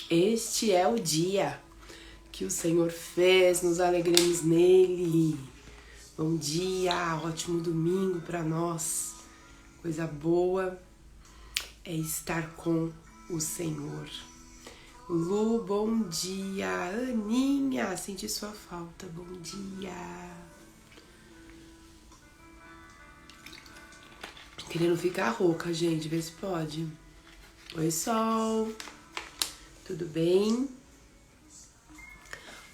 Este é o dia que o Senhor fez, nos alegremos nele. Bom dia, ótimo domingo para nós. Coisa boa é estar com o Senhor. Lu, bom dia. Aninha, senti sua falta, bom dia. Querendo ficar rouca, gente, vê se pode. Oi, Sol. Tudo bem?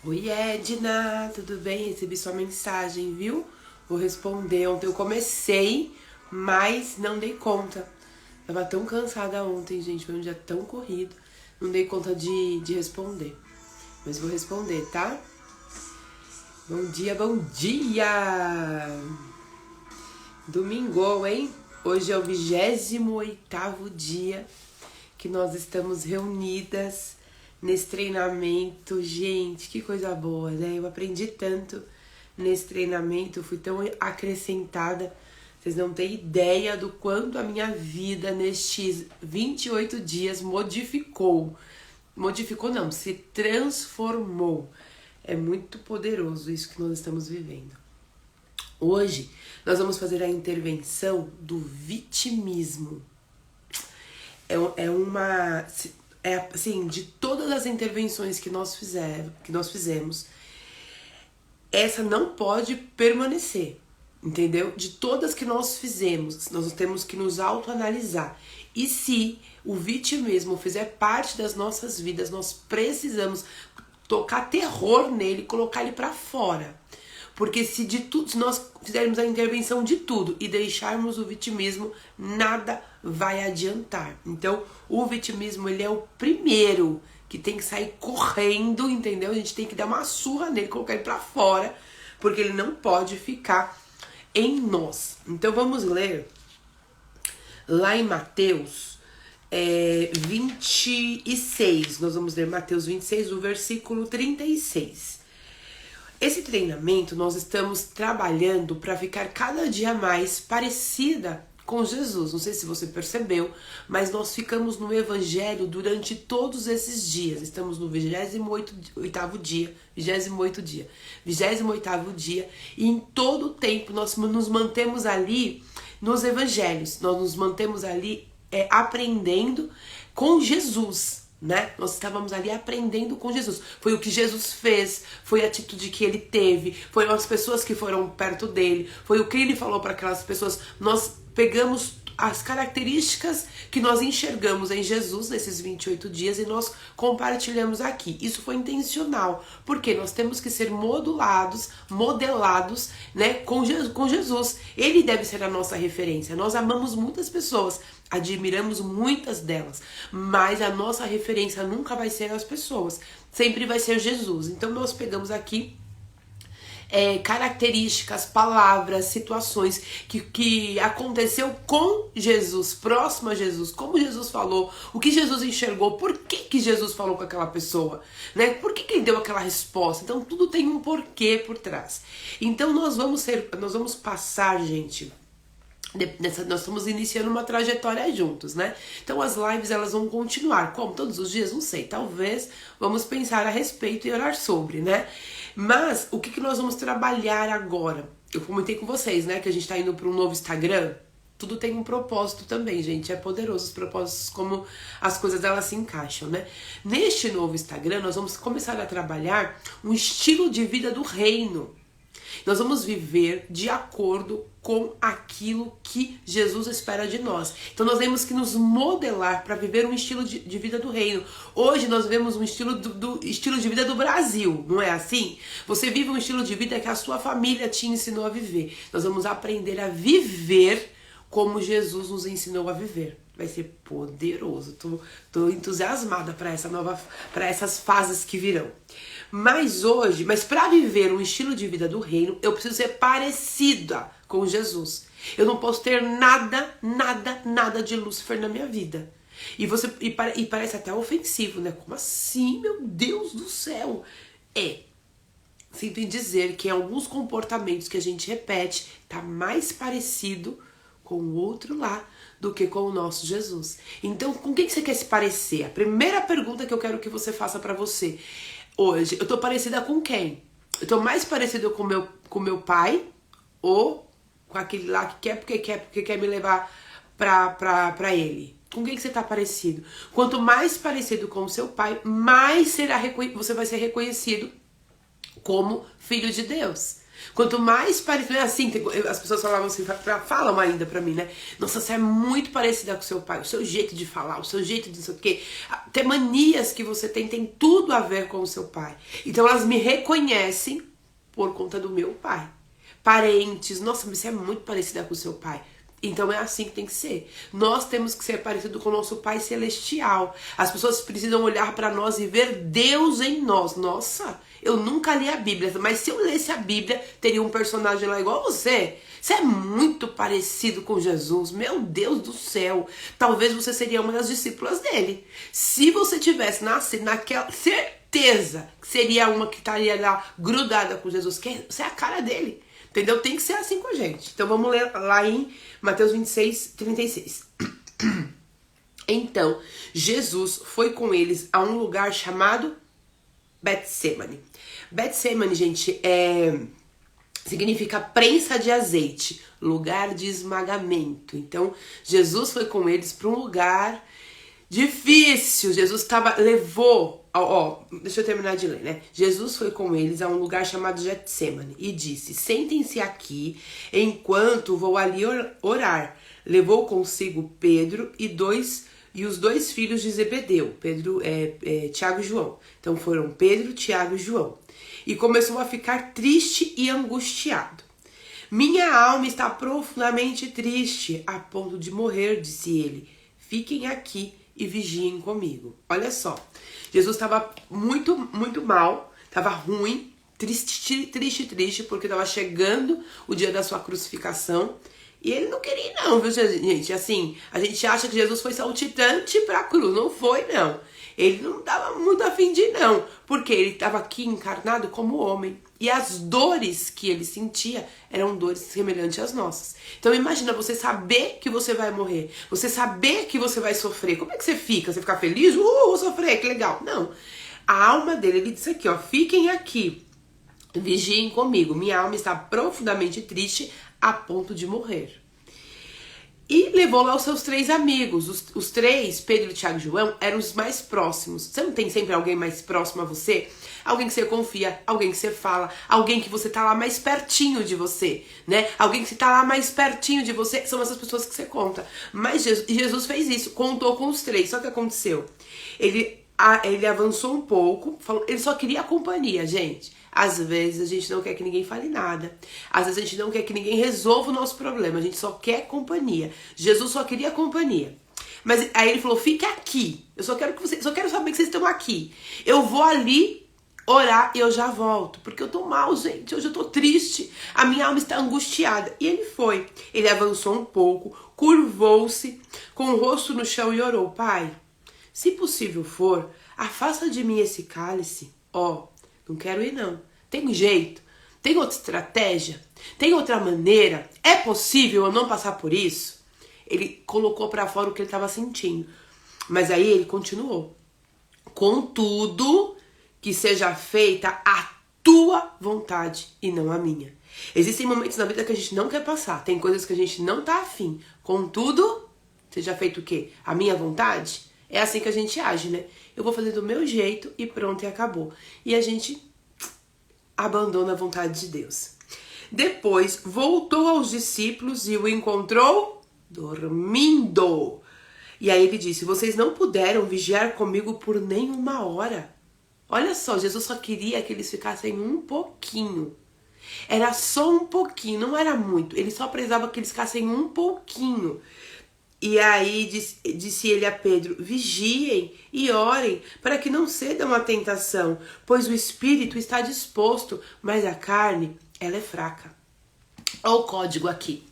Oi, Edna, tudo bem? Recebi sua mensagem, viu? Vou responder. Ontem eu comecei, mas não dei conta. Tava tão cansada ontem, gente. Foi um dia tão corrido. Não dei conta de responder. Mas vou responder, tá? Bom dia, bom dia! Domingo, hein? Hoje é o 28º dia que nós estamos reunidas nesse treinamento. Gente, que coisa boa, né? Eu aprendi tanto nesse treinamento, fui tão acrescentada. Vocês não têm ideia do quanto a minha vida nestes 28 dias modificou. Modificou não, se transformou. É muito poderoso isso que nós estamos vivendo. Hoje nós vamos fazer a intervenção do vitimismo. Assim, de todas as intervenções que nós fizemos, essa não pode permanecer, entendeu? De todas que nós fizemos, nós temos que nos autoanalisar. E se o vitimismo fizer parte das nossas vidas, nós precisamos tocar terror nele, colocar ele pra fora. Porque se nós fizermos a intervenção de tudo e deixarmos o vitimismo, nada vai adiantar. Então, o vitimismo, ele é o primeiro que tem que sair correndo, entendeu? A gente tem que dar uma surra nele, colocar ele pra fora, porque ele não pode ficar em nós. Então, vamos ler lá em Mateus 26. Nós vamos ler Mateus 26, o versículo 36. Esse treinamento nós estamos trabalhando para ficar cada dia mais parecida com Jesus. Não sei se você percebeu, mas nós ficamos no Evangelho durante todos esses dias. Estamos no 28º dia, 28º dia, e em todo o tempo nós nos mantemos ali nos Evangelhos. Nós nos mantemos ali aprendendo com Jesus. Né? Nós estávamos ali aprendendo com Jesus. Foi o que Jesus fez, foi a atitude que ele teve, foram as pessoas que foram perto dele, foi o que ele falou para aquelas pessoas. Nós pegamos as características que nós enxergamos em Jesus nesses 28 dias e nós compartilhamos aqui. Isso foi intencional, porque nós temos que ser modelados, né, com Jesus. Ele deve ser a nossa referência. Nós amamos muitas pessoas, admiramos muitas delas, mas a nossa referência nunca vai ser as pessoas, sempre vai ser Jesus. Então nós pegamos aqui características, palavras, situações que aconteceu com Jesus, próximo a Jesus, como Jesus falou, o que Jesus enxergou, por que Jesus falou com aquela pessoa, né? Por que ele deu aquela resposta? Então tudo tem um porquê por trás. Então nós vamos passar, gente, nós estamos iniciando uma trajetória juntos, né? Então as lives elas vão continuar, como todos os dias, não sei, talvez vamos pensar a respeito e orar sobre, né? Mas o que nós vamos trabalhar agora? Eu comentei com vocês, né, que a gente tá indo para um novo Instagram. Tudo tem um propósito também, gente. É poderoso os propósitos, como as coisas elas se encaixam, né? Neste novo Instagram, nós vamos começar a trabalhar um estilo de vida do reino. Nós vamos viver de acordo com aquilo que Jesus espera de nós. Então nós temos que nos modelar para viver um estilo de vida do reino. Hoje nós vemos um estilo estilo de vida do Brasil, não é assim? Você vive um estilo de vida que a sua família te ensinou a viver. Nós vamos aprender a viver como Jesus nos ensinou a viver. Vai ser poderoso. Tô entusiasmada para essas fases que virão. Mas para viver um estilo de vida do reino, eu preciso ser parecida com Jesus. Eu não posso ter nada de Lúcifer na minha vida. E parece até ofensivo, né? Como assim, meu Deus do céu? Sinto em dizer que em alguns comportamentos que a gente repete, tá mais parecido com o outro lá do que com o nosso Jesus. Então, com quem você quer se parecer? A primeira pergunta que eu quero que você faça pra você hoje: eu tô parecida com quem? Eu tô mais parecida com meu pai ou com aquele lá que quer porque quer me levar pra ele? Com quem que você tá parecido? Quanto mais parecido com o seu pai, mais você vai ser reconhecido como filho de Deus. Quanto mais parecido, assim, as pessoas falavam assim, falam ainda pra mim, né? Nossa, você é muito parecida com o seu pai, o seu jeito de falar, o seu jeito de não sei o quê. Até manias que você tem tudo a ver com o seu pai. Então elas me reconhecem por conta do meu pai. Parentes, nossa, você é muito parecida com o seu pai. Então é assim que tem que ser. Nós temos que ser parecidos com o nosso Pai Celestial. As pessoas precisam olhar para nós e ver Deus em nós. Nossa, eu nunca li a Bíblia, mas se eu lesse a Bíblia, teria um personagem lá igual você. Você é muito parecido com Jesus. Meu Deus do céu. Talvez você seria uma das discípulas dele. Se você tivesse nascido naquela certeza que seria uma que estaria lá grudada com Jesus, que você é a cara dele. Entendeu? Tem que ser assim com a gente. Então vamos ler lá em Mateus 26, 36. Então, Jesus foi com eles a um lugar chamado Betsemane. Betsemane, gente, significa prensa de azeite, lugar de esmagamento. Então, Jesus foi com eles para um lugar difícil. Jesus levou, deixa eu terminar de ler, né? Jesus foi com eles a um lugar chamado Getsemane e disse: sentem-se aqui enquanto vou ali orar. Levou consigo Pedro e os dois filhos de Zebedeu, Tiago e João. Então foram Pedro, Tiago e João. E começou a ficar triste e angustiado. Minha alma está profundamente triste, a ponto de morrer, disse ele. Fiquem aqui e vigiem comigo. Olha só, Jesus estava muito, muito mal, estava ruim, triste, porque estava chegando o dia da sua crucificação. E ele não queria não, viu, gente? Assim, a gente acha que Jesus foi saltitante pra cruz. Não foi, não. Ele não estava muito afim de ir, não. Porque ele estava aqui encarnado como homem. E as dores que ele sentia eram dores semelhantes às nossas. Então imagina você saber que você vai morrer. Você saber que você vai sofrer. Como é que você fica? Você fica feliz? Vou sofrer, que legal. Não. A alma dele, ele disse aqui, ó. Fiquem aqui. Vigiem comigo. Minha alma está profundamente triste a ponto de morrer. E levou lá os seus 3 amigos. Os 3, Pedro, Tiago e João, eram os mais próximos. Você não tem sempre alguém mais próximo a você? Alguém que você confia, alguém que você fala, alguém que você tá lá mais pertinho de você, né? Alguém que tá lá mais pertinho de você, são essas pessoas que você conta. Mas Jesus fez isso, contou com os 3. Só que aconteceu? Ele avançou um pouco, ele só queria a companhia, gente. Às vezes a gente não quer que ninguém fale nada. Às vezes a gente não quer que ninguém resolva o nosso problema. A gente só quer companhia. Jesus só queria companhia. Mas aí ele falou: fica aqui. Eu só quero saber que vocês estão aqui. Eu vou ali orar e eu já volto. Porque eu tô mal, gente. Hoje eu tô triste. A minha alma está angustiada. E ele foi. Ele avançou um pouco, curvou-se com o rosto no chão e orou: Pai, se possível for, afasta de mim esse cálice. Não quero ir, não. Tem jeito? Tem outra estratégia? Tem outra maneira? É possível eu não passar por isso? Ele colocou pra fora o que ele estava sentindo. Mas aí ele continuou. Contudo, que seja feita a tua vontade e não a minha. Existem momentos na vida que a gente não quer passar. Tem coisas que a gente não tá afim. Contudo, seja feito o quê? A minha vontade? É assim que a gente age, né? Eu vou fazer do meu jeito e pronto, e acabou. E a gente abandona a vontade de Deus. Depois, voltou aos discípulos e o encontrou dormindo. E aí ele disse: vocês não puderam vigiar comigo por nenhuma hora. Olha só, Jesus só queria que eles ficassem um pouquinho. Era só um pouquinho, não era muito. Ele só precisava que eles ficassem um pouquinho. E aí disse ele a Pedro: vigiem e orem para que não cedam à tentação, pois o espírito está disposto, mas a carne, ela é fraca. Olha o código aqui.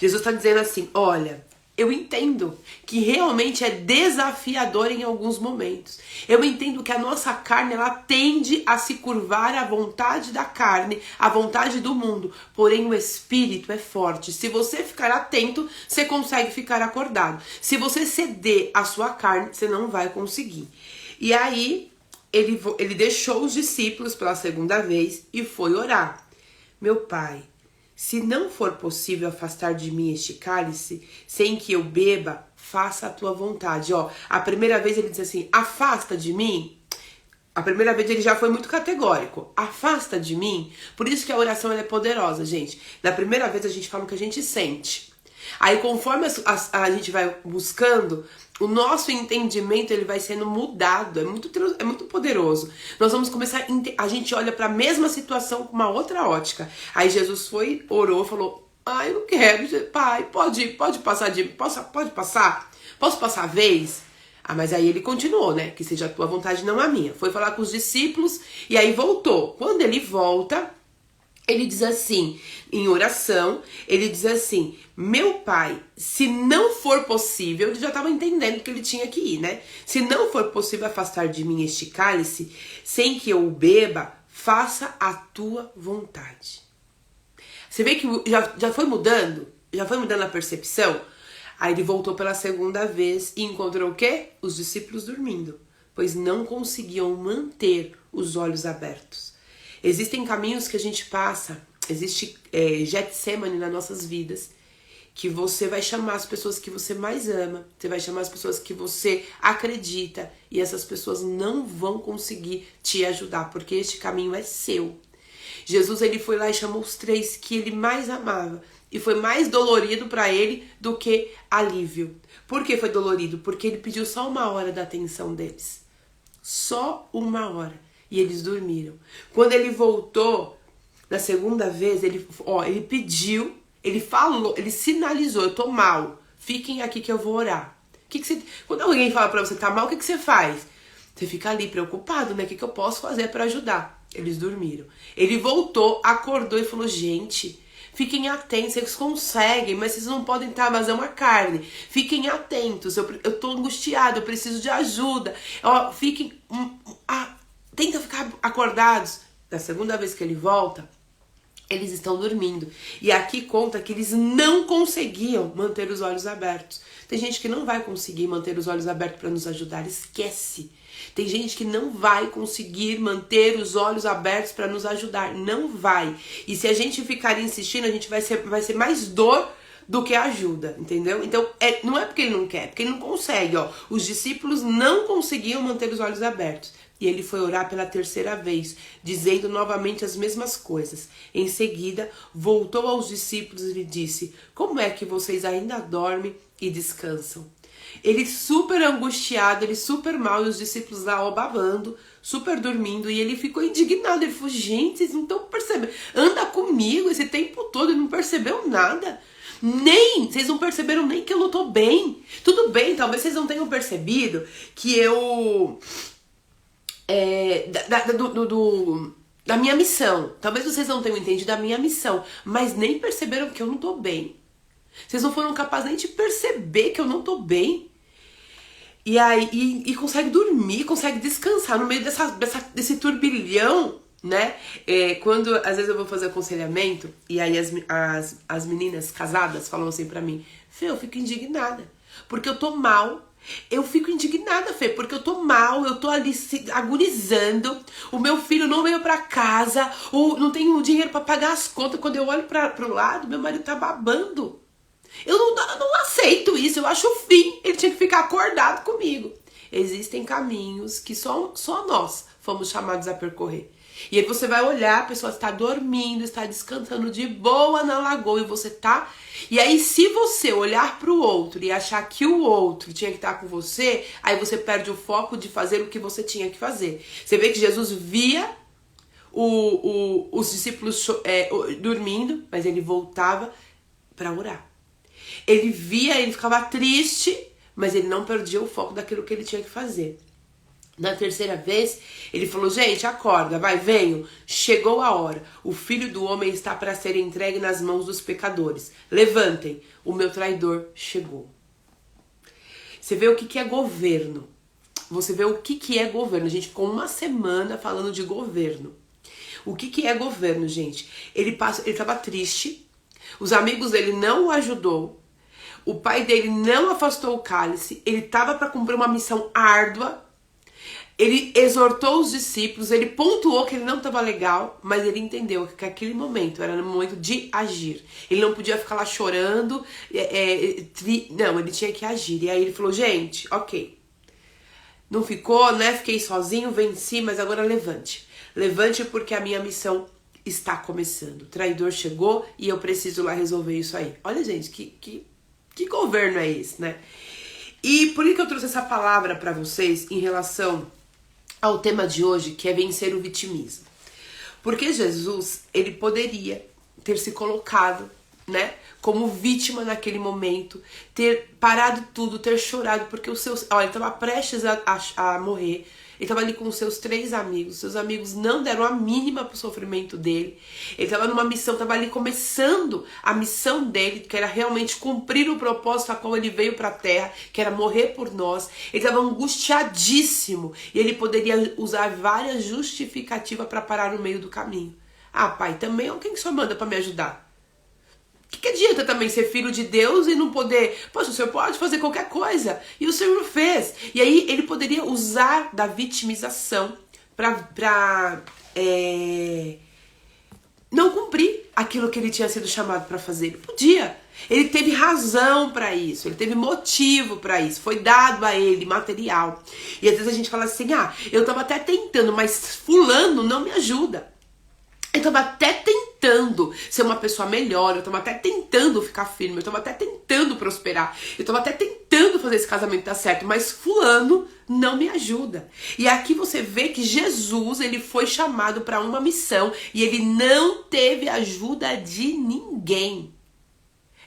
Jesus está dizendo assim: olha, Eu entendo que realmente é desafiador em alguns momentos. Eu entendo que a nossa carne, ela tende a se curvar à vontade da carne, à vontade do mundo. Porém, o espírito é forte. Se você ficar atento, você consegue ficar acordado. Se você ceder à sua carne, você não vai conseguir. E aí, ele deixou os discípulos pela segunda vez e foi orar. Meu Pai, se não for possível afastar de mim este cálice, sem que eu beba, faça a tua vontade. Ó, a primeira vez ele disse assim, afasta de mim. A primeira vez ele já foi muito categórico. Afasta de mim. Por isso que a oração ela é poderosa, gente. Na primeira vez a gente fala o que a gente sente. Aí conforme a gente vai buscando, o nosso entendimento ele vai sendo mudado. É muito poderoso. Nós vamos começar a gente olha para a mesma situação com uma outra ótica. Aí Jesus foi, orou, falou: "Ai, eu não quero, pai, pode passar pode passar? Posso passar a vez?" Ah, mas aí ele continuou, né? Que seja a tua vontade, não a minha. Foi falar com os discípulos e aí voltou. Quando ele volta, ele diz assim, em oração, ele diz assim: meu Pai, se não for possível, ele já estava entendendo que ele tinha que ir, né? Se não for possível afastar de mim este cálice, sem que eu o beba, faça a tua vontade. Você vê que já foi mudando? Já foi mudando a percepção? Aí ele voltou pela segunda vez e encontrou o quê? Os discípulos dormindo, pois não conseguiam manter os olhos abertos. Existem caminhos que a gente passa, existe Getsemane nas nossas vidas, que você vai chamar as pessoas que você mais ama, você vai chamar as pessoas que você acredita, e essas pessoas não vão conseguir te ajudar, porque este caminho é seu. Jesus ele foi lá e chamou os 3 que ele mais amava, e foi mais dolorido para ele do que alívio. Por que foi dolorido? Porque ele pediu só 1 hora da atenção deles. Só 1 hora. E eles dormiram. Quando ele voltou, na segunda vez, ele pediu, ele falou, ele sinalizou: eu tô mal, fiquem aqui que eu vou orar. Quando alguém fala pra você tá mal, o que você faz? Você fica ali preocupado, né? O que eu posso fazer pra ajudar? Eles dormiram. Ele voltou, acordou e falou: gente, fiquem atentos, vocês conseguem, mas vocês não podem estar, mas é uma carne. Fiquem atentos, eu tô angustiado, eu preciso de ajuda. Tenta ficar acordados. Da segunda vez que ele volta, eles estão dormindo. E aqui conta que eles não conseguiam manter os olhos abertos. Tem gente que não vai conseguir manter os olhos abertos para nos ajudar, esquece. Tem gente que não vai conseguir manter os olhos abertos para nos ajudar, não vai. E se a gente ficar insistindo, a gente vai ser mais dor do que ajuda, entendeu? Então, não é porque ele não quer, porque ele não consegue, ó. Os discípulos não conseguiam manter os olhos abertos. E ele foi orar pela terceira vez, dizendo novamente as mesmas coisas. Em seguida, voltou aos discípulos e lhe disse: como é que vocês ainda dormem e descansam? Ele super angustiado, ele super mal, e os discípulos lá babando, super dormindo, e ele ficou indignado. Ele falou: gente, vocês não estão percebendo? Anda comigo esse tempo todo e não percebeu nada. Vocês não perceberam nem que eu não tô bem. Tudo bem, talvez vocês não tenham percebido que eu... da minha missão. Talvez vocês não tenham entendido da minha missão, mas nem perceberam que eu não tô bem. Vocês não foram capazes nem de perceber que eu não tô bem. E aí, e consegue dormir, consegue descansar no meio desse turbilhão, né? Quando às vezes eu vou fazer aconselhamento, e aí as meninas casadas falam assim pra mim: Fê, eu fico indignada, porque eu tô mal. Eu fico indignada, Fê, porque eu tô mal, eu tô ali agonizando, o meu filho não veio pra casa, não tenho dinheiro pra pagar as contas. Quando eu olho pro lado, meu marido tá babando. Eu não aceito isso, eu acho o fim. Ele tinha que ficar acordado comigo. Existem caminhos que só nós fomos chamados a percorrer. E aí você vai olhar, a pessoa está dormindo, está descansando de boa na lagoa, e você tá... E aí se você olhar pro outro e achar que o outro tinha que estar com você, aí você perde o foco de fazer o que você tinha que fazer. Você vê que Jesus via os discípulos dormindo, mas ele voltava para orar. Ele via, ele ficava triste, mas ele não perdia o foco daquilo que ele tinha que fazer. Na terceira vez, ele falou: gente, acorda, venham, chegou a hora. O Filho do Homem está para ser entregue nas mãos dos pecadores. Levantem, o meu traidor chegou. Você vê o que é governo. Você vê o que é governo. A gente ficou uma semana falando de governo. O que é governo, gente? Ele estava triste, os amigos dele não o ajudou, o pai dele não afastou o cálice, ele estava para cumprir uma missão árdua, ele exortou os discípulos, ele pontuou que ele não estava legal, mas ele entendeu que aquele momento era no momento de agir. Ele não podia ficar lá chorando, não, ele tinha que agir. E aí ele falou, gente, ok, não ficou, né? Fiquei sozinho, venci, mas agora levante. Levante porque a minha missão está começando. O traidor chegou e eu preciso lá resolver isso aí. Olha, gente, que governo é esse, né? E por que eu trouxe essa palavra para vocês em relação ao tema de hoje, que é vencer o vitimismo? Porque Jesus, ele poderia ter se colocado, né, como vítima naquele momento, ter parado tudo, ter chorado, porque ele estava prestes a morrer, ele estava ali com os seus 3 amigos, seus amigos não deram a mínima pro sofrimento dele, ele estava numa missão, estava ali começando a missão dele, que era realmente cumprir o propósito a qual ele veio para a terra, que era morrer por nós, ele estava angustiadíssimo, e ele poderia usar várias justificativas para parar no meio do caminho. Ah, pai, também quem que o senhor manda para me ajudar? Que adianta também ser filho de Deus e não poder... Poxa, o senhor pode fazer qualquer coisa. E o senhor não fez. E aí ele poderia usar da vitimização pra não cumprir aquilo que ele tinha sido chamado para fazer. Ele podia. Ele teve razão para isso. Ele teve motivo para isso. Foi dado a ele material. E às vezes a gente fala assim, eu tava até tentando, mas fulano não me ajuda. Eu tava até tentando ser uma pessoa melhor, eu tava até tentando ficar firme, eu tava até tentando prosperar, eu tava até tentando fazer esse casamento dar certo, mas fulano não me ajuda. E aqui você vê que Jesus, ele foi chamado para uma missão e ele não teve ajuda de ninguém.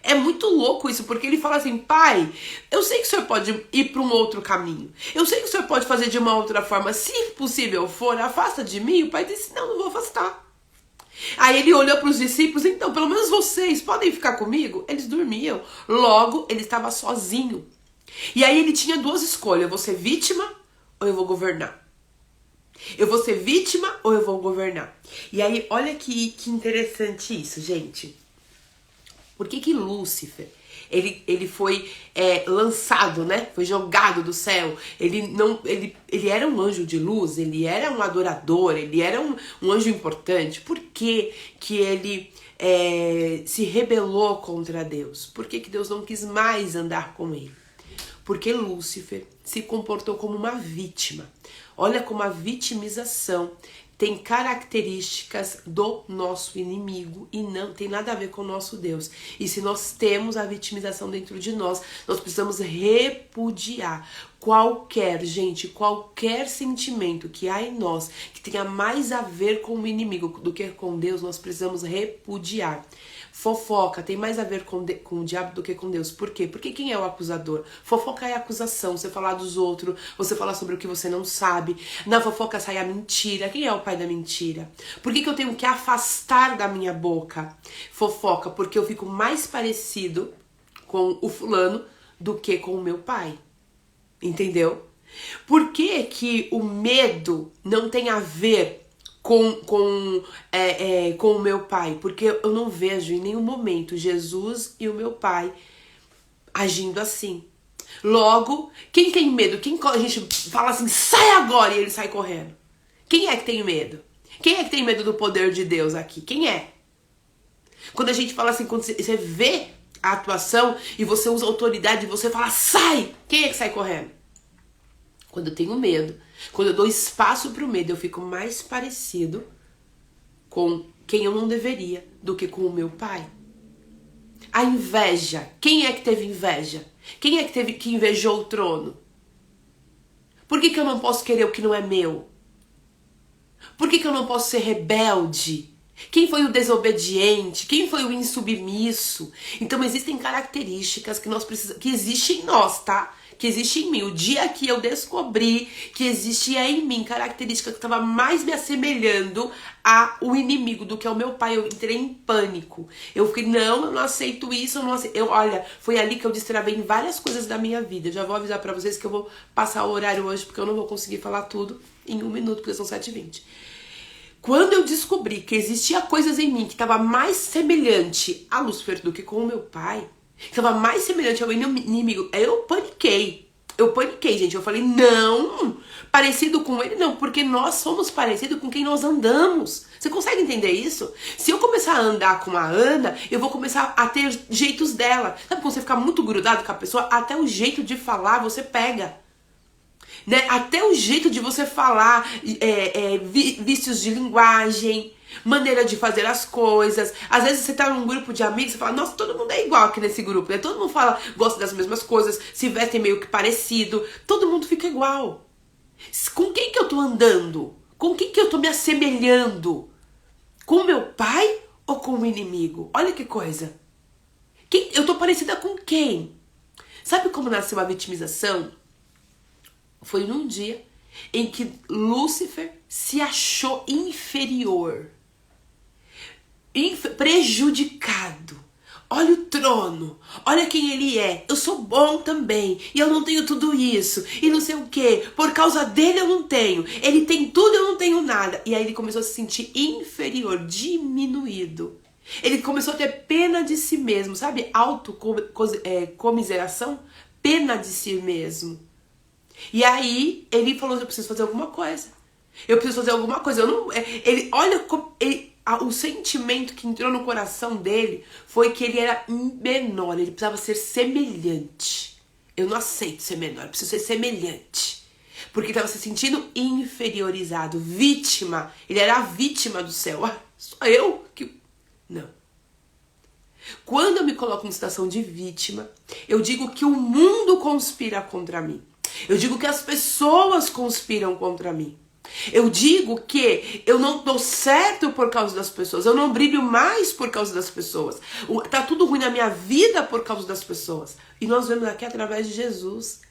É muito louco isso, porque ele fala assim, pai, eu sei que o senhor pode ir para um outro caminho, eu sei que o senhor pode fazer de uma outra forma, se possível for, afasta de mim. O pai disse, não vou afastar. Aí ele olhou para os discípulos, então, pelo menos vocês podem ficar comigo? Eles dormiam. Logo, ele estava sozinho. E aí ele tinha 2 escolhas, eu vou ser vítima ou eu vou governar? Eu vou ser vítima ou eu vou governar? E aí, olha que interessante isso, gente. Por que Lúcifer, ele foi lançado, né? Foi jogado do céu. Ele era um anjo de luz, ele era um adorador, ele era um anjo importante. Por que ele se rebelou contra Deus? Por que Deus não quis mais andar com ele? Porque Lúcifer se comportou como uma vítima. Olha como a vitimização tem características do nosso inimigo e não tem nada a ver com o nosso Deus. E se nós temos a vitimização dentro de nós, nós precisamos repudiar qualquer sentimento que há em nós que tenha mais a ver com o inimigo do que com Deus, nós precisamos repudiar. Fofoca tem mais a ver com o diabo do que com Deus. Por quê? Porque quem é o acusador? Fofoca é acusação, você falar dos outros, você falar sobre o que você não sabe. Na fofoca sai a mentira. Quem é o pai da mentira? Por que eu tenho que afastar da minha boca fofoca? Porque eu fico mais parecido com o fulano do que com o meu pai. Entendeu? Por que o medo não tem a ver com o meu pai? Porque eu não vejo em nenhum momento Jesus e o meu pai agindo assim. Logo, quem tem medo? Quem a gente fala assim, sai agora, e ele sai correndo? Quem é que tem medo? Quem é que tem medo do poder de Deus aqui? Quem é? Quando a gente fala assim, quando você vê a atuação e você usa autoridade e você fala, sai! Quem é que sai correndo? Quando eu tenho medo, quando eu dou espaço pro medo, eu fico mais parecido com quem eu não deveria do que com o meu pai. A inveja. Quem é que teve inveja? Quem é que invejou o trono? Por que eu não posso querer o que não é meu? Por que eu não posso ser rebelde? Quem foi o desobediente? Quem foi o insubmisso? Então existem características que existem em nós, tá? que existe em mim, o dia que eu descobri que existia em mim característica que estava mais me assemelhando ao inimigo do que ao meu pai, eu entrei em pânico. Eu fiquei, não, eu não aceito isso, eu não aceito. Olha, foi ali que eu destravei em várias coisas da minha vida. Eu já vou avisar pra vocês que eu vou passar o horário hoje, porque eu não vou conseguir falar tudo em 1 minuto, porque são 7h20. Quando eu descobri que existia coisas em mim que estava mais semelhante a Lúcifer do que com o meu pai, que estava mais semelhante ao inimigo, eu paniquei. Eu paniquei, gente. Eu falei, não, parecido com ele não, porque nós somos parecidos com quem nós andamos. Você consegue entender isso? Se eu começar a andar com a Ana, eu vou começar a ter jeitos dela. Sabe quando você fica muito grudado com a pessoa? Até o jeito de falar você pega. Né? Até o jeito de você falar, vícios de linguagem, maneira de fazer as coisas. Às vezes você tá num grupo de amigos, você fala, nossa, todo mundo é igual aqui nesse grupo, né? Todo mundo fala, gosta das mesmas coisas, se vestem meio que parecido, todo mundo fica igual. Com quem que eu tô andando? Com quem que eu tô me assemelhando? Com o meu pai ou com o inimigo? Olha que coisa. Eu tô parecida com quem? Sabe como nasceu a vitimização? Foi num dia em que Lúcifer se achou inferior, prejudicado. Olha o trono, olha quem ele é. Eu sou bom também e eu não tenho tudo isso e não sei o que. Por causa dele eu não tenho. Ele tem tudo e eu não tenho nada. E aí ele começou a se sentir inferior, diminuído. Ele começou a ter pena de si mesmo, sabe? Comiseração, pena de si mesmo. E aí ele falou, eu preciso fazer alguma coisa. Eu preciso fazer alguma coisa. Eu não, o sentimento que entrou no coração dele foi que ele era menor, ele precisava ser semelhante. Eu não aceito ser menor, eu preciso ser semelhante. Porque ele estava se sentindo inferiorizado, vítima. Ele era a vítima do céu. Ah, sou eu que... Não. Quando eu me coloco em situação de vítima, eu digo que o mundo conspira contra mim. Eu digo que as pessoas conspiram contra mim. Eu digo que eu não dou certo por causa das pessoas. Eu não brilho mais por causa das pessoas. Tá tudo ruim na minha vida por causa das pessoas. E nós vemos aqui através de Jesus.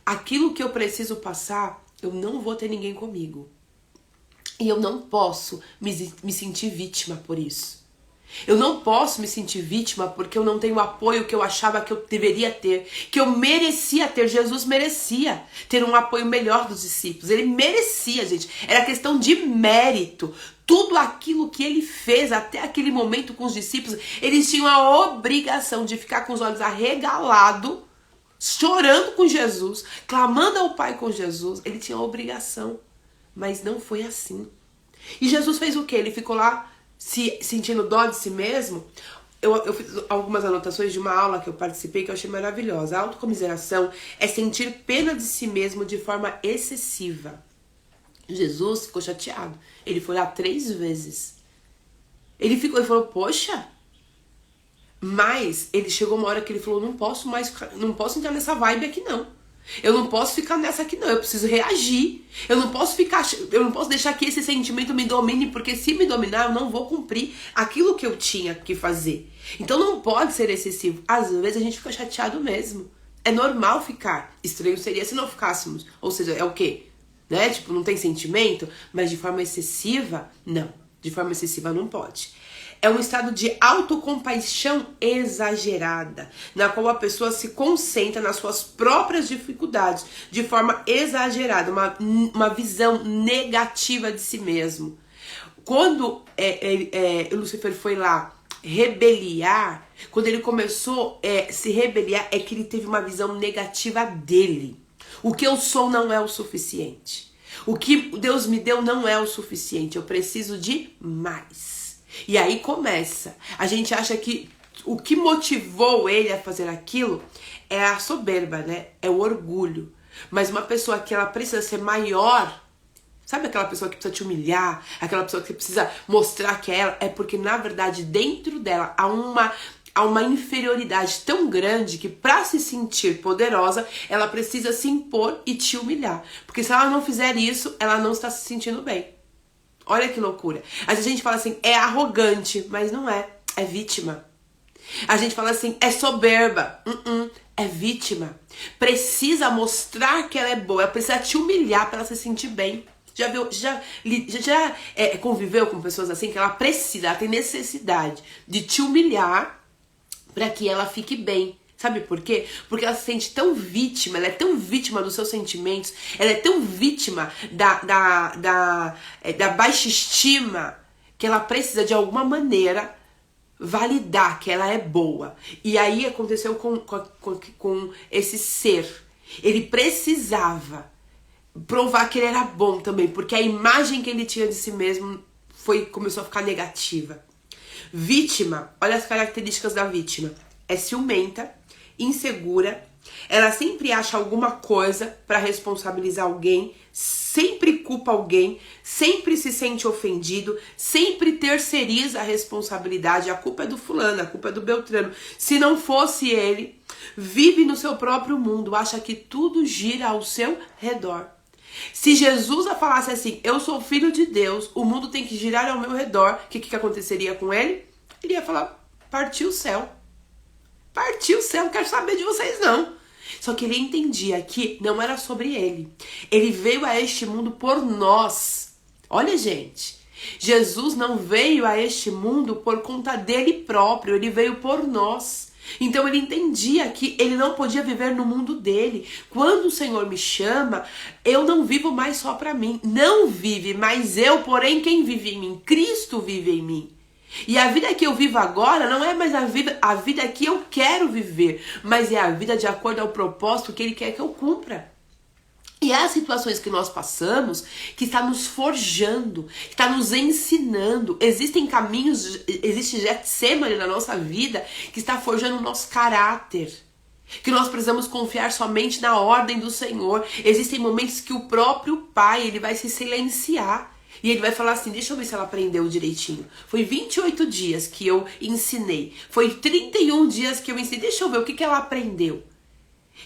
Aquilo que eu preciso passar, eu não vou ter ninguém comigo. E eu não posso me sentir vítima por isso. Eu não posso me sentir vítima porque eu não tenho o apoio que eu achava que eu deveria ter, que eu merecia ter. Jesus merecia ter um apoio melhor dos discípulos. Ele merecia, gente. Era questão de mérito. Tudo aquilo que ele fez até aquele momento com os discípulos, eles tinham a obrigação de ficar com os olhos arregalados, chorando com Jesus, clamando ao Pai com Jesus. Ele tinha a obrigação, mas não foi assim. E Jesus fez o quê? Ele ficou lá se sentindo dó de si mesmo. Eu fiz algumas anotações de uma aula que eu participei que eu achei maravilhosa. A autocomiseração é sentir pena de si mesmo de forma excessiva. Jesus ficou chateado. Ele foi lá 3 vezes. Ele falou, poxa. Mas ele chegou uma hora que ele falou, não posso entrar nessa vibe aqui não. Eu não posso ficar nessa aqui não, eu preciso reagir. Eu não posso deixar que esse sentimento me domine, porque se me dominar eu não vou cumprir aquilo que eu tinha que fazer. Então não pode ser excessivo. Às vezes a gente fica chateado mesmo. É normal ficar. Estranho seria se não ficássemos. Ou seja, é o quê? Né? Tipo, não tem sentimento, mas de forma excessiva, não. De forma excessiva não pode. É um estado de autocompaixão exagerada, na qual a pessoa se concentra nas suas próprias dificuldades de forma exagerada, uma visão negativa de si mesmo. Quando Lúcifer foi lá rebeliar, quando ele começou a se rebeliar, é que ele teve uma visão negativa dele. O que eu sou não é o suficiente. O que Deus me deu não é o suficiente. Eu preciso de mais. E aí começa. A gente acha que o que motivou ele a fazer aquilo é a soberba, né? É o orgulho. Mas uma pessoa que ela precisa ser maior, sabe aquela pessoa que precisa te humilhar, aquela pessoa que precisa mostrar que é ela, é porque na verdade dentro dela há uma inferioridade tão grande que para se sentir poderosa, ela precisa se impor e te humilhar. Porque se ela não fizer isso, ela não está se sentindo bem. Olha que loucura. Às vezes a gente fala assim, é arrogante, mas não é. É vítima. A gente fala assim, é soberba. É vítima. Precisa mostrar que ela é boa. Ela precisa te humilhar para ela se sentir bem. Já viu? Já conviveu com pessoas assim que ela precisa, ela tem necessidade de te humilhar para que ela fique bem. Sabe por quê? Porque ela se sente tão vítima, ela é tão vítima dos seus sentimentos, ela é tão vítima da baixa estima, que ela precisa de alguma maneira validar que ela é boa. E aí aconteceu com esse ser. Ele precisava provar que ele era bom também, porque a imagem que ele tinha de si mesmo começou a ficar negativa. Vítima, olha as características da vítima. É ciumenta, insegura, ela sempre acha alguma coisa para responsabilizar alguém, sempre culpa alguém, sempre se sente ofendido, sempre terceiriza a responsabilidade. A culpa é do fulano, a culpa é do Beltrano. Se não fosse ele, vive no seu próprio mundo, acha que tudo gira ao seu redor. Se Jesus falasse assim, eu sou filho de Deus, o mundo tem que girar ao meu redor, o que aconteceria com ele? Ele ia falar, partiu o céu. Partiu o céu, não quero saber de vocês não. Só que ele entendia que não era sobre ele. Ele veio a este mundo por nós. Olha, gente, Jesus não veio a este mundo por conta dele próprio, ele veio por nós. Então ele entendia que ele não podia viver no mundo dele. Quando o Senhor me chama, eu não vivo mais só para mim. Não vive mais eu, porém quem vive em mim? Cristo vive em mim. E a vida que eu vivo agora não é mais a vida que eu quero viver, mas é a vida de acordo ao propósito que Ele quer que eu cumpra. E há situações que nós passamos que está nos forjando, que está nos ensinando. Existem caminhos, existe Getsemane na nossa vida que está forjando o nosso caráter. Que nós precisamos confiar somente na ordem do Senhor. Existem momentos que o próprio Pai, ele vai se silenciar. E ele vai falar assim, deixa eu ver se ela aprendeu direitinho. Foi 28 dias que eu ensinei. Foi 31 dias que eu ensinei. Deixa eu ver o que ela aprendeu.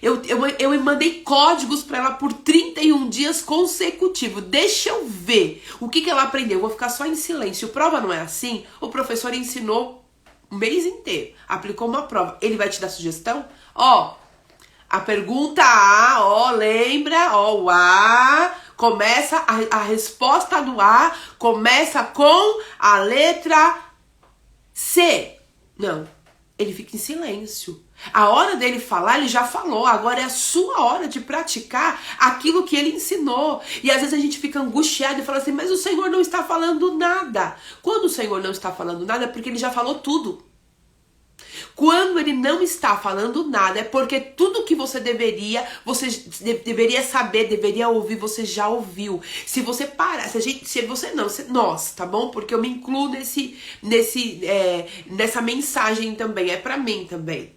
Eu mandei códigos para ela por 31 dias consecutivos. Deixa eu ver o que ela aprendeu. Eu vou ficar só em silêncio. Prova não é assim? O professor ensinou o mês inteiro. Aplicou uma prova. Ele vai te dar sugestão? Ó, a pergunta A, ó, lembra? Ó, o A... Começa, a resposta do A começa com a letra C. Não, ele fica em silêncio. A hora dele falar, ele já falou. Agora é a sua hora de praticar aquilo que ele ensinou. E às vezes a gente fica angustiado e fala assim, mas o Senhor não está falando nada. Quando o Senhor não está falando nada é porque ele já falou tudo. Quando ele não está falando nada, é porque tudo que você deveria saber, deveria ouvir, você já ouviu. Se você parar, nós, tá bom? Porque eu me incluo nessa mensagem também, é pra mim também.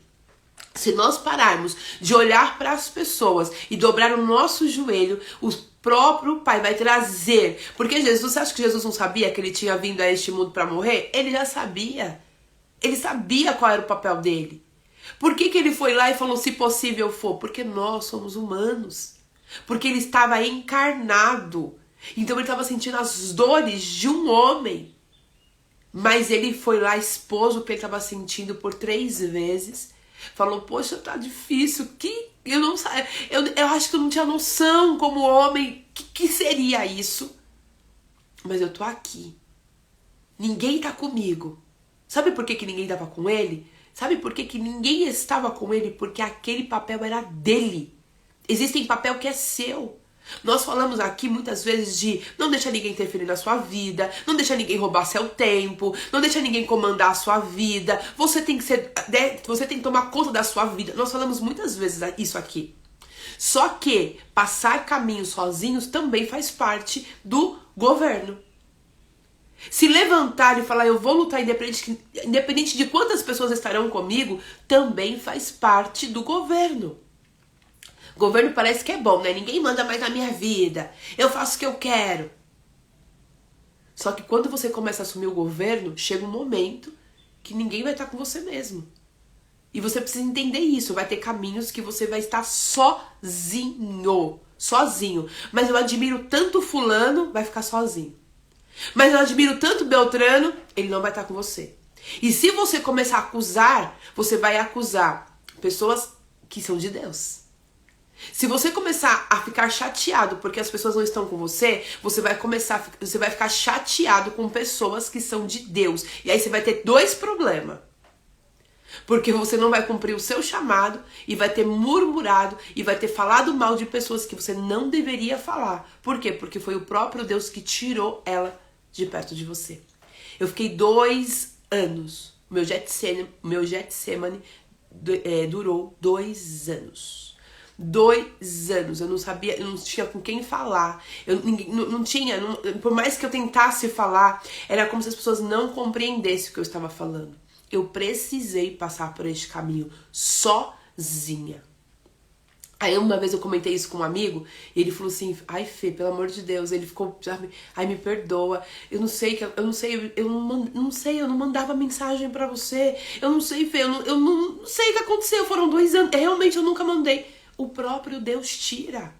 Se nós pararmos de olhar para as pessoas e dobrar o nosso joelho, o próprio Pai vai trazer. Porque Jesus, você acha que Jesus não sabia que ele tinha vindo a este mundo para morrer? Ele já sabia. Ele sabia qual era o papel dele. Por que ele foi lá e falou, se possível for? Porque nós somos humanos. Porque ele estava encarnado. Então ele estava sentindo as dores de um homem. Mas ele foi lá, expôs o que ele estava sentindo por 3 vezes. Falou, poxa, tá difícil. Eu acho que eu não tinha noção como homem. Que seria isso? Mas eu tô aqui. Ninguém tá comigo. Sabe por que ninguém estava com ele? Sabe por que ninguém estava com ele? Porque aquele papel era dele. Existe papel que é seu. Nós falamos aqui muitas vezes de não deixar ninguém interferir na sua vida, não deixar ninguém roubar seu tempo, não deixar ninguém comandar a sua vida. Você tem que tomar conta da sua vida. Nós falamos muitas vezes isso aqui. Só que passar caminhos sozinhos também faz parte do governo. Se levantar e falar, eu vou lutar independente de quantas pessoas estarão comigo, também faz parte do governo. Governo parece que é bom, né? Ninguém manda mais na minha vida. Eu faço o que eu quero. Só que quando você começa a assumir o governo, chega um momento que ninguém vai estar com você mesmo. E você precisa entender isso. Vai ter caminhos que você vai estar sozinho. Sozinho. Mas eu admiro tanto fulano, vai ficar sozinho. Mas eu admiro tanto Beltrano, ele não vai estar com você. E se você começar a acusar, você vai acusar pessoas que são de Deus. Se você começar a ficar chateado porque as pessoas não estão com você, você vai ficar chateado com pessoas que são de Deus. E aí você vai ter dois problemas. Porque você não vai cumprir o seu chamado e vai ter murmurado e vai ter falado mal de pessoas que você não deveria falar. Por quê? Porque foi o próprio Deus que tirou ela de perto de você. Eu fiquei 2 anos. Meu Getsemane durou 2 anos. 2 anos, eu não sabia, eu não tinha com quem falar, por mais que eu tentasse falar, era como se as pessoas não compreendessem o que eu estava falando. Eu precisei passar por este caminho sozinha. Aí uma vez eu comentei isso com um amigo, e ele falou assim, ai Fê, pelo amor de Deus, ele ficou, ai me perdoa, eu não mandava mensagem pra você, eu não sei Fê, eu não sei o que aconteceu, foram 2 anos, realmente eu nunca mandei. O próprio Deus tira.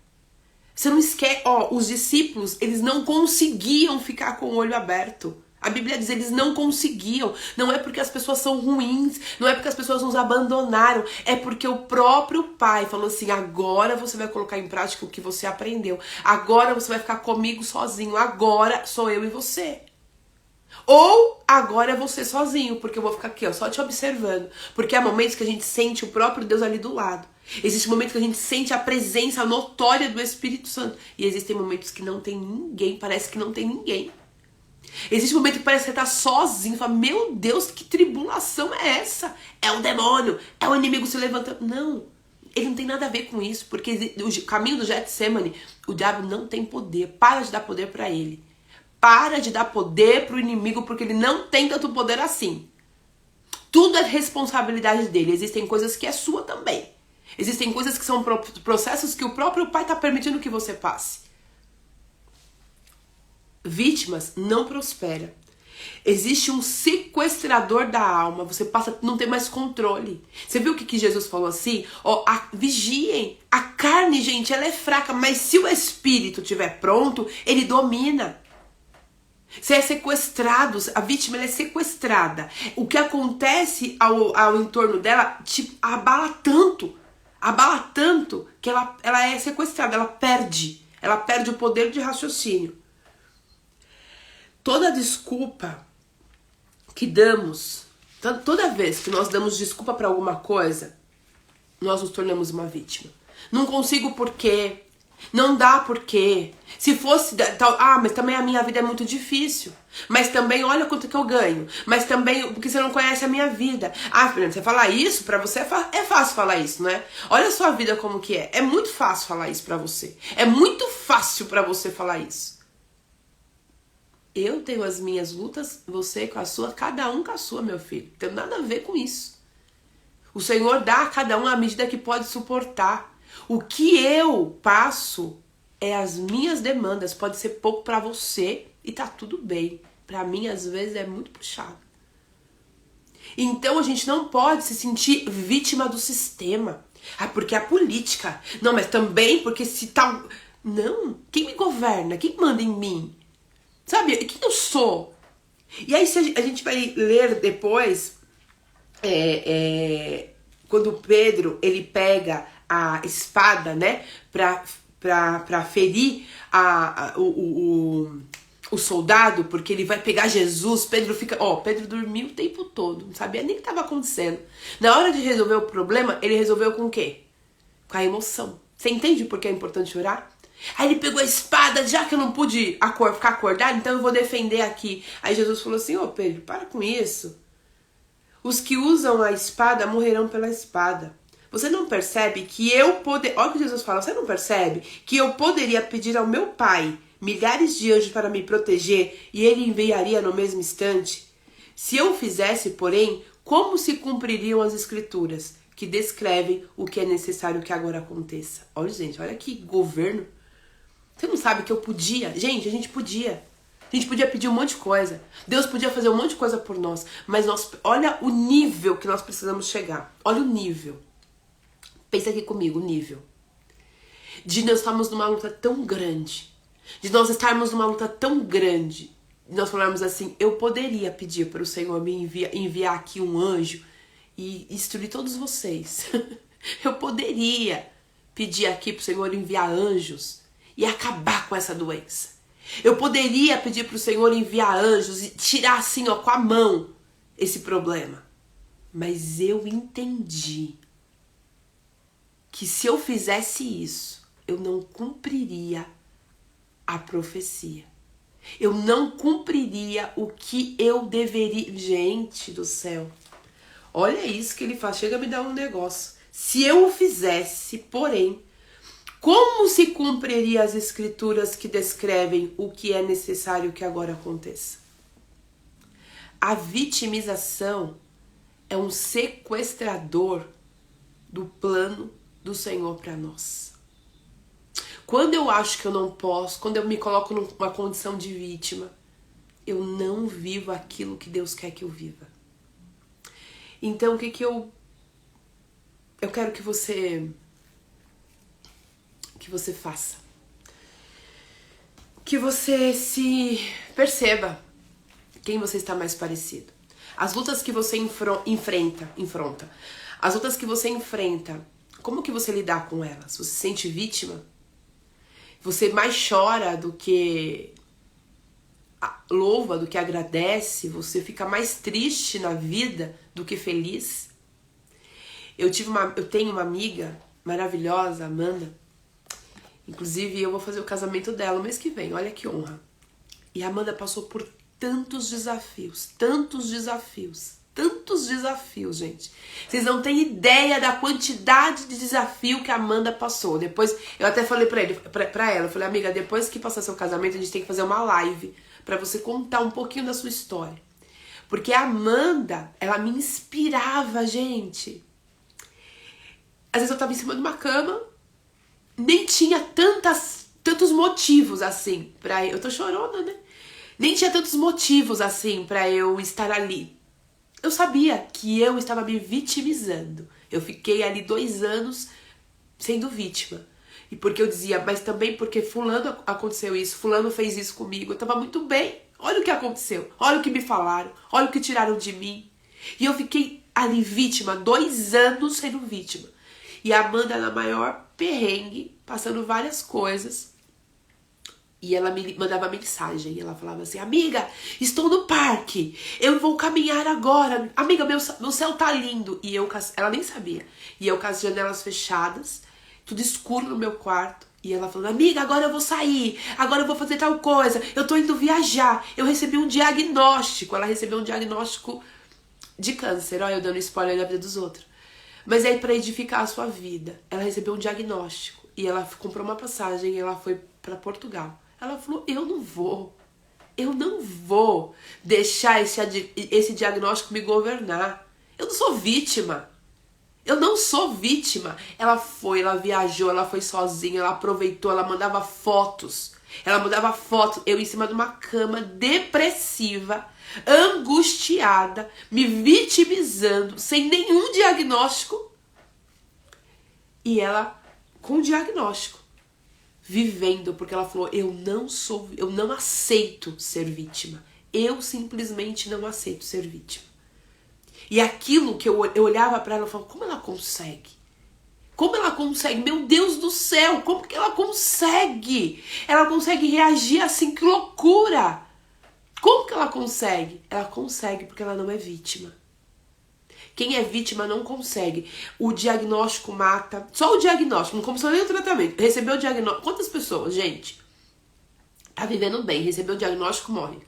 Você não esquece, os discípulos, eles não conseguiam ficar com o olho aberto. A Bíblia diz, eles não conseguiam. Não é porque as pessoas são ruins, não é porque as pessoas nos abandonaram, é porque o próprio Pai falou assim, agora você vai colocar em prática o que você aprendeu. Agora você vai ficar comigo sozinho, agora sou eu e você. Ou agora é você sozinho, porque eu vou ficar aqui, só te observando. Porque há momentos que a gente sente o próprio Deus ali do lado. Existe momentos que a gente sente a presença notória do Espírito Santo. E existem momentos que não tem ninguém, parece que não tem ninguém. Existe um momento que parece que você tá sozinho, fala, meu Deus, que tribulação é essa? É o demônio, é o inimigo se levantando. Não, ele não tem nada a ver com isso, porque o caminho do Getsemane, o diabo não tem poder, para de dar poder pra ele. Para de dar poder pro inimigo, porque ele não tem tanto poder assim. Tudo é responsabilidade dele, existem coisas que é sua também. Existem coisas que são processos que o próprio Pai está permitindo que você passe. Vítimas não prospera. Existe um sequestrador da alma. Você passa a não ter mais controle. Você viu o que Jesus falou assim? Vigiem. A carne, gente, ela é fraca. Mas se o espírito estiver pronto, ele domina. Você é sequestrado. A vítima ela é sequestrada. O que acontece ao entorno dela te abala tanto. Abala tanto que ela é sequestrada. Ela perde o poder de raciocínio. Toda desculpa que damos, toda vez que nós damos desculpa para alguma coisa, nós nos tornamos uma vítima. Não consigo porque, não dá porque. Se fosse, mas também a minha vida é muito difícil. Mas também olha quanto que eu ganho. Mas também porque você não conhece a minha vida. Fernanda, você falar isso pra você é fácil falar isso, né? Olha a sua vida como que é. É muito fácil falar isso pra você. É muito fácil pra você falar isso. Eu tenho as minhas lutas, você com a sua, cada um com a sua, meu filho. Não tem nada a ver com isso. O Senhor dá a cada um a medida que pode suportar. O que eu passo é as minhas demandas. Pode ser pouco pra você e tá tudo bem. Pra mim, às vezes, é muito puxado. Então, a gente não pode se sentir vítima do sistema. Porque a política. Não, mas também porque se tal... Não. Quem me governa? Quem manda em mim? Sabe, quem eu sou? E aí a gente vai ler depois, quando Pedro, ele pega a espada, né, pra ferir o soldado, porque ele vai pegar Jesus, Pedro dormiu o tempo todo, não sabia nem o que estava acontecendo. Na hora de resolver o problema, ele resolveu com o quê? Com a emoção. Você entende por que é importante orar? Aí ele pegou a espada, já que eu não pude ficar acordado, então eu vou defender aqui. Aí Jesus falou assim, Pedro, para com isso. Os que usam a espada morrerão pela espada. Você não percebe que olha o que Jesus fala, você não percebe que eu poderia pedir ao meu Pai milhares de anjos para me proteger e ele enviaria no mesmo instante? Se eu fizesse, porém, como se cumpririam as escrituras que descrevem o que é necessário que agora aconteça? Olha, gente, olha que governo. Você não sabe que eu podia? Gente, a gente podia. A gente podia pedir um monte de coisa. Deus podia fazer um monte de coisa por nós. Mas olha o nível que nós precisamos chegar. Olha o nível. Pensa aqui comigo, o nível. De nós estarmos numa luta tão grande. De nós estarmos numa luta tão grande. nós falarmos assim, eu poderia pedir para o Senhor me enviar aqui um anjo e instruir todos vocês. Eu poderia pedir aqui para o Senhor enviar anjos e acabar com essa doença. Eu poderia pedir para o Senhor enviar anjos e tirar assim, ó, com a mão esse problema. Mas eu entendi que se eu fizesse isso, eu não cumpriria a profecia. Eu não cumpriria o que eu deveria... Gente do céu, olha isso que ele faz, chega a me dar um negócio. Se eu o fizesse, porém, como se cumpriria as escrituras que descrevem o que é necessário que agora aconteça? A vitimização é um sequestrador do plano do Senhor para nós. Quando eu acho que eu não posso, quando eu me coloco numa condição de vítima, eu não vivo aquilo que Deus quer que eu viva. Então, o que eu quero que você faça? Que você se perceba quem você está mais parecido. As lutas que você enfrenta. As lutas que você enfrenta, como que você lidar com elas? Você se sente vítima? Você mais chora do que louva, do que agradece? Você fica mais triste na vida do que feliz? Eu tenho uma amiga maravilhosa, Amanda. Inclusive, eu vou fazer o casamento dela no mês que vem. Olha que honra. E a Amanda passou por tantos desafios, gente. Vocês não têm ideia da quantidade de desafio que a Amanda passou. Depois, eu até falei pra ela, eu falei, amiga, depois que passar seu casamento, a gente tem que fazer uma live pra você contar um pouquinho da sua história. Porque a Amanda, ela me inspirava, gente. Às vezes eu tava em cima de uma cama, nem tinha tantos motivos assim pra... Eu tô chorona, né? Nem tinha tantos motivos assim pra eu estar ali. Eu sabia que eu estava me vitimizando. Eu fiquei ali 2 anos sendo vítima. E porque eu dizia, mas também porque fulano aconteceu isso, fulano fez isso comigo. Eu tava muito bem. Olha o que aconteceu. Olha o que me falaram. Olha o que tiraram de mim. E eu fiquei ali vítima, 2 anos sendo vítima. E a Amanda na maior perrengue, passando várias coisas. E ela me mandava mensagem, e ela falava assim, amiga, estou no parque, eu vou caminhar agora, amiga, meu céu tá lindo. E ela nem sabia. E eu com as janelas fechadas, tudo escuro no meu quarto. E ela falando, amiga, agora eu vou sair, agora eu vou fazer tal coisa, eu tô indo viajar. Eu recebi um diagnóstico, ela recebeu um diagnóstico de câncer. Olha, eu dando spoiler da vida dos outros. Mas aí pra edificar a sua vida, ela recebeu um diagnóstico. E ela comprou uma passagem e ela foi pra Portugal. Ela falou, eu não vou deixar esse diagnóstico me governar. Eu não sou vítima. Ela foi, ela viajou, ela foi sozinha, ela aproveitou, ela mandava fotos. Eu em cima de uma cama depressiva, angustiada, me vitimizando, sem nenhum diagnóstico. E ela com diagnóstico. Vivendo, porque ela falou, eu não aceito ser vítima. Eu simplesmente não aceito ser vítima. E aquilo que eu olhava pra ela e falava, como ela consegue? Como ela consegue? Meu Deus do céu, como que ela consegue? Ela consegue reagir assim, que loucura! Como que ela consegue? Ela consegue porque ela não é vítima. Quem é vítima não consegue. O diagnóstico mata. Só o diagnóstico, não começou nem o tratamento. Recebeu o diagnóstico. Quantas pessoas, gente? Tá vivendo bem, recebeu o diagnóstico, morre.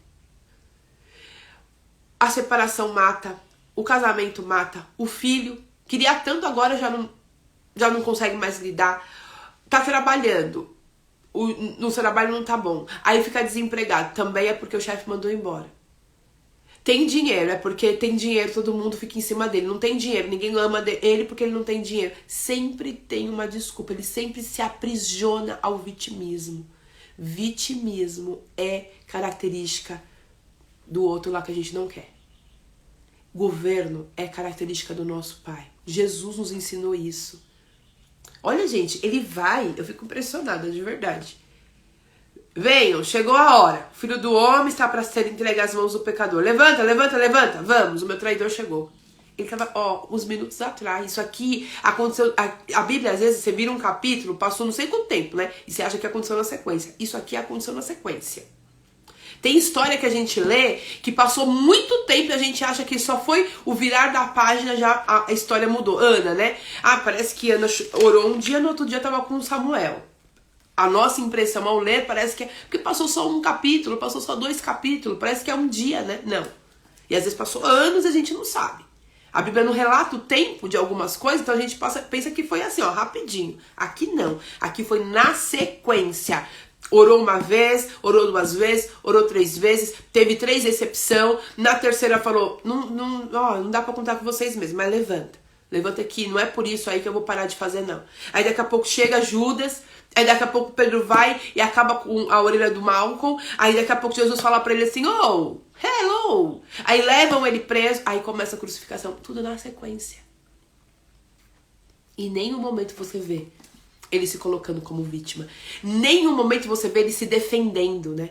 A separação mata. O casamento mata. O filho. Queria tanto, agora já não consegue mais lidar. Tá trabalhando. No seu trabalho não tá bom. Aí fica desempregado. Também é porque o chefe mandou embora. Tem dinheiro, é porque tem dinheiro, todo mundo fica em cima dele. Não tem dinheiro, ninguém ama ele porque ele não tem dinheiro. Sempre tem uma desculpa, ele sempre se aprisiona ao vitimismo. Vitimismo é característica do outro lá que a gente não quer. Governo é característica do nosso Pai. Jesus nos ensinou isso. Olha, gente, ele vai, eu fico impressionada, de verdade. Venham, chegou a hora. O Filho do Homem está para ser entregue às mãos do pecador. Levanta, levanta, levanta. Vamos, o meu traidor chegou. Ele estava, uns minutos atrás. Isso aqui aconteceu. A Bíblia, às vezes, você vira um capítulo, passou não sei quanto tempo, né? E você acha que aconteceu na sequência. Isso aqui aconteceu na sequência. Tem história que a gente lê que passou muito tempo e a gente acha que só foi o virar da página, já a história mudou. Ana, né? Parece que Ana orou um dia, no outro dia estava com Samuel. A nossa impressão ao ler parece que é... Porque passou só um capítulo, passou só 2 capítulos, parece que é um dia, né? Não. E às vezes passou anos e a gente não sabe. A Bíblia não relata o tempo de algumas coisas, então a gente pensa que foi assim, rapidinho. Aqui não. Aqui foi na sequência. Orou uma vez, orou 2 vezes, orou 3 vezes, teve 3 recepção. Na terceira falou, não dá pra contar com vocês mesmo, mas levanta. Levanta aqui, não é por isso aí que eu vou parar de fazer, não. Aí daqui a pouco chega Judas, aí daqui a pouco Pedro vai e acaba com a orelha do Malcolm. Aí daqui a pouco Jesus fala pra ele assim, hello. Aí levam ele preso, aí começa a crucificação. Tudo na sequência. E em nenhum momento você vê ele se colocando como vítima. Nenhum momento você vê ele se defendendo, né?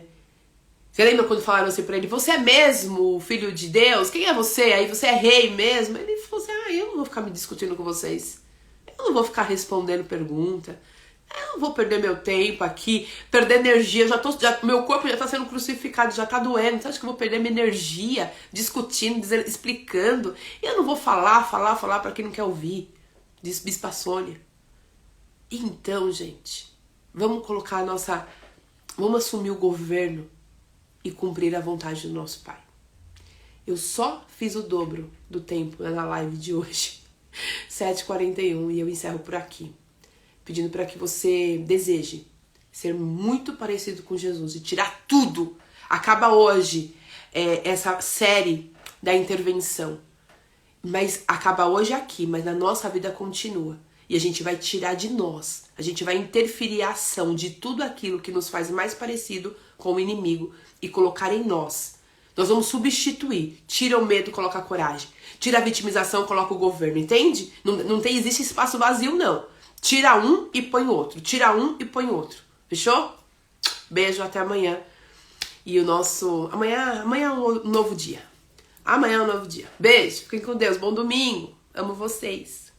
Você lembra quando falaram assim pra ele, você é mesmo o filho de Deus? Quem é você? Aí você é rei mesmo? Ele falou assim, eu não vou ficar me discutindo com vocês. Eu não vou ficar respondendo pergunta. Eu não vou perder meu tempo aqui, perder energia. Meu corpo já tá sendo crucificado, já tá doendo. Você acha que eu vou perder minha energia discutindo, explicando? Eu não vou falar pra quem não quer ouvir. Diz Bispa Sônia. Então, gente, vamos colocar vamos assumir o governo e cumprir a vontade do nosso Pai. Eu só fiz o dobro do tempo na live de hoje, 7h41, e eu encerro por aqui, pedindo para que você deseje ser muito parecido com Jesus e tirar tudo. Acaba hoje essa série da intervenção, mas acaba hoje aqui, mas na nossa vida continua. E a gente vai tirar de nós, a gente vai interferir a ação de tudo aquilo que nos faz mais parecido com o inimigo e colocar em nós. Nós vamos substituir. Tira o medo, coloca a coragem. Tira a vitimização, coloca o governo, entende? Não existe espaço vazio, não. Tira um e põe outro. Tira um e põe outro. Fechou? Beijo, até amanhã. E o nosso... Amanhã é um novo dia. Amanhã é um novo dia. Beijo, fiquem com Deus. Bom domingo. Amo vocês.